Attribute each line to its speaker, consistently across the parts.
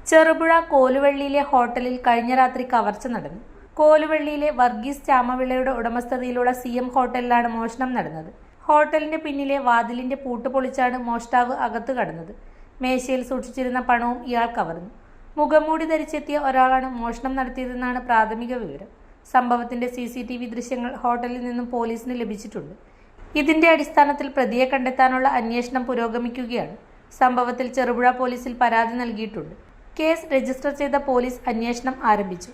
Speaker 1: ചെറുപുഴ കോലുവള്ളിയിലെ ഹോട്ടലിൽ കഴിഞ്ഞ രാത്രി കവർച്ച നടന്നു. കോലുവള്ളിയിലെ വർഗീസ് ചാമവിളയുടെ ഉടമസ്ഥതയിലുള്ള CM ഹോട്ടലിലാണ് മോഷണം നടന്നത്. ഹോട്ടലിന്റെ പിന്നിലെ വാതിലിന്റെ പൂട്ട് പൊളിച്ചാണ് മോഷ്ടാവ് അകത്ത് കടന്നത്. മേശയിൽ സൂക്ഷിച്ചിരുന്ന പണവും ഇയാൾ കവർന്നു. മുഖംമൂടി ധരിച്ചെത്തിയ ഒരാളാണ് മോഷണം നടത്തിയതെന്നാണ് പ്രാഥമിക വിവരം. സംഭവത്തിന്റെ CCTV ദൃശ്യങ്ങൾ ഹോട്ടലിൽ നിന്നും പോലീസിന് ലഭിച്ചിട്ടുണ്ട്. ഇതിന്റെ അടിസ്ഥാനത്തിൽ പ്രതിയെ കണ്ടെത്താനുള്ള അന്വേഷണം പുരോഗമിക്കുകയാണ്. സംഭവത്തിൽ ചെറുപുഴ പോലീസിൽ പരാതി നൽകിയിട്ടുണ്ട്. കേസ് രജിസ്റ്റർ ചെയ്ത പോലീസ് അന്വേഷണം ആരംഭിച്ചു.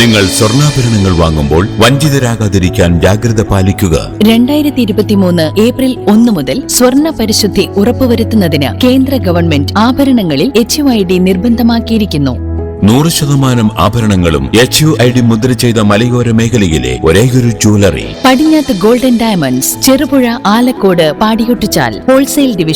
Speaker 2: നിങ്ങൾ സ്വർണ്ണാഭരണങ്ങൾ വാങ്ങുമ്പോൾ വഞ്ചിതരാകാതിരിക്കാൻ ജാഗ്രത പാലിക്കുക.
Speaker 3: 2023 ഏപ്രിൽ 1 മുതൽ സ്വർണ്ണ പരിശുദ്ധി ഉറപ്പുവരുത്തുന്നതിന് കേന്ദ്ര ഗവൺമെന്റ് ആഭരണങ്ങളിൽ HUID നിർബന്ധമാക്കിയിരിക്കുന്നു.
Speaker 2: 100% ആഭരണങ്ങളും HUID മുദ്ര ചെയ്ത മലയോര മേഖലയിലെ ഒരേയൊരു ജ്വല്ലറി
Speaker 3: പടിഞ്ഞാത്ത് ഗോൾഡൻ ഡയമണ്ട്സ്, ചെറുപുഴ, ആലക്കോട്, പാടിയൊട്ടിച്ചാൽ ഹോൾസെയിൽ ഡിവിഷൻ.